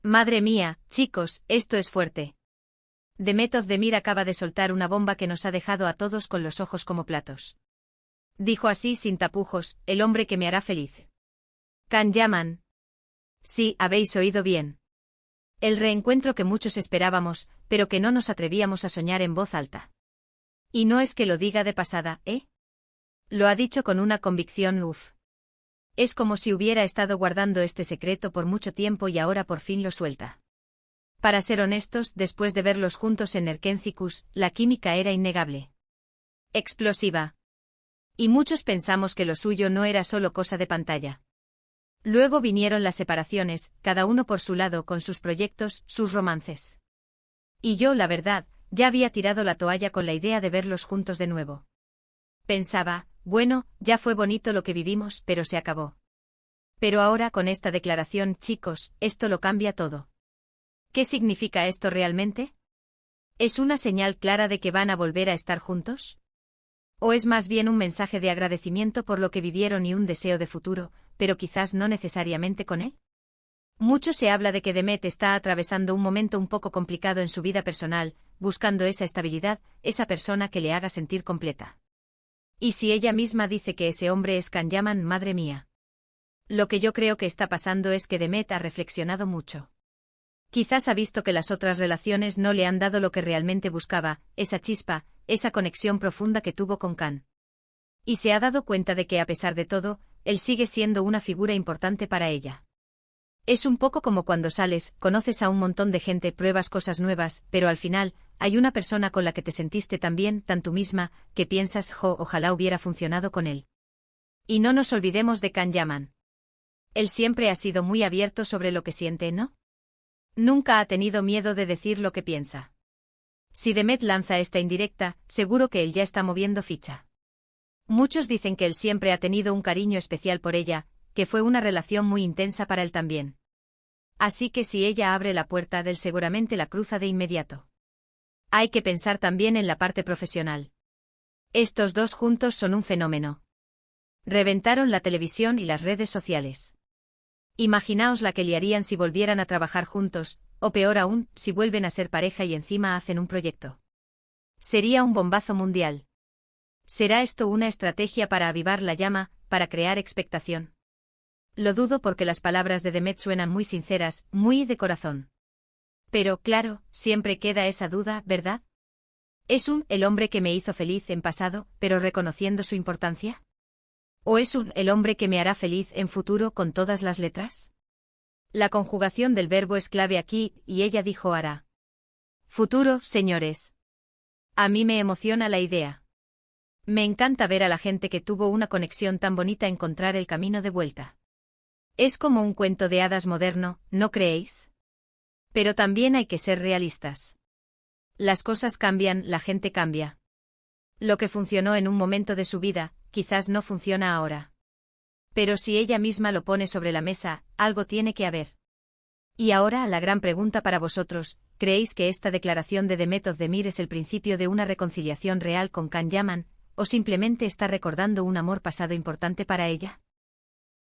Madre mía, chicos, esto es fuerte. Demet Özdemir acaba de soltar una bomba que nos ha dejado a todos con los ojos como platos. Dijo así sin tapujos, el hombre que me hará feliz. Can Yaman. Sí, habéis oído bien. El reencuentro que muchos esperábamos, pero que no nos atrevíamos a soñar en voz alta. Y no es que lo diga de pasada, ¿eh? Lo ha dicho con una convicción, Es como si hubiera estado guardando este secreto por mucho tiempo y ahora por fin lo suelta. Para ser honestos, después de verlos juntos en Erkencikus, la química era innegable. Explosiva. Y muchos pensamos que lo suyo no era solo cosa de pantalla. Luego vinieron las separaciones, cada uno por su lado con sus proyectos, sus romances. Y yo, la verdad, ya había tirado la toalla con la idea de verlos juntos de nuevo. Pensaba, bueno, ya fue bonito lo que vivimos, pero se acabó. Pero ahora con esta declaración, chicos, esto lo cambia todo. ¿Qué significa esto realmente? ¿Es una señal clara de que van a volver a estar juntos? ¿O es más bien un mensaje de agradecimiento por lo que vivieron y un deseo de futuro, pero quizás no necesariamente con él? Mucho se habla de que Demet está atravesando un momento un poco complicado en su vida personal, buscando esa estabilidad, esa persona que le haga sentir completa. Y si ella misma dice que ese hombre es Can Yaman, madre mía. Lo que yo creo que está pasando es que Demet ha reflexionado mucho. Quizás ha visto que las otras relaciones no le han dado lo que realmente buscaba, esa chispa, esa conexión profunda que tuvo con Can. Y se ha dado cuenta de que a pesar de todo, él sigue siendo una figura importante para ella. Es un poco como cuando sales, conoces a un montón de gente, pruebas cosas nuevas, pero al final, hay una persona con la que te sentiste tan bien, tan tú misma, que piensas, ojalá hubiera funcionado con él. Y no nos olvidemos de Can Yaman. Él siempre ha sido muy abierto sobre lo que siente, ¿no? Nunca ha tenido miedo de decir lo que piensa. Si Demet lanza esta indirecta, seguro que él ya está moviendo ficha. Muchos dicen que él siempre ha tenido un cariño especial por ella, que fue una relación muy intensa para él también. Así que si ella abre la puerta de él seguramente la cruza de inmediato. Hay que pensar también en la parte profesional. Estos dos juntos son un fenómeno. Reventaron la televisión y las redes sociales. Imaginaos la que liarían si volvieran a trabajar juntos, o peor aún, si vuelven a ser pareja y encima hacen un proyecto. Sería un bombazo mundial. ¿Será esto una estrategia para avivar la llama, para crear expectación? Lo dudo porque las palabras de Demet suenan muy sinceras, muy de corazón. Pero, claro, siempre queda esa duda, ¿verdad? ¿Es el hombre que me hizo feliz en pasado, pero reconociendo su importancia? ¿O es el hombre que me hará feliz en futuro con todas las letras? La conjugación del verbo es clave aquí, y ella dijo hará. Futuro, señores. A mí me emociona la idea. Me encanta ver a la gente que tuvo una conexión tan bonita encontrar el camino de vuelta. Es como un cuento de hadas moderno, ¿no creéis? Pero también hay que ser realistas. Las cosas cambian, la gente cambia. Lo que funcionó en un momento de su vida, quizás no funciona ahora. Pero si ella misma lo pone sobre la mesa, algo tiene que haber. Y ahora la gran pregunta para vosotros, ¿creéis que esta declaración de Demet Özdemir es el principio de una reconciliación real con Can Yaman, o simplemente está recordando un amor pasado importante para ella?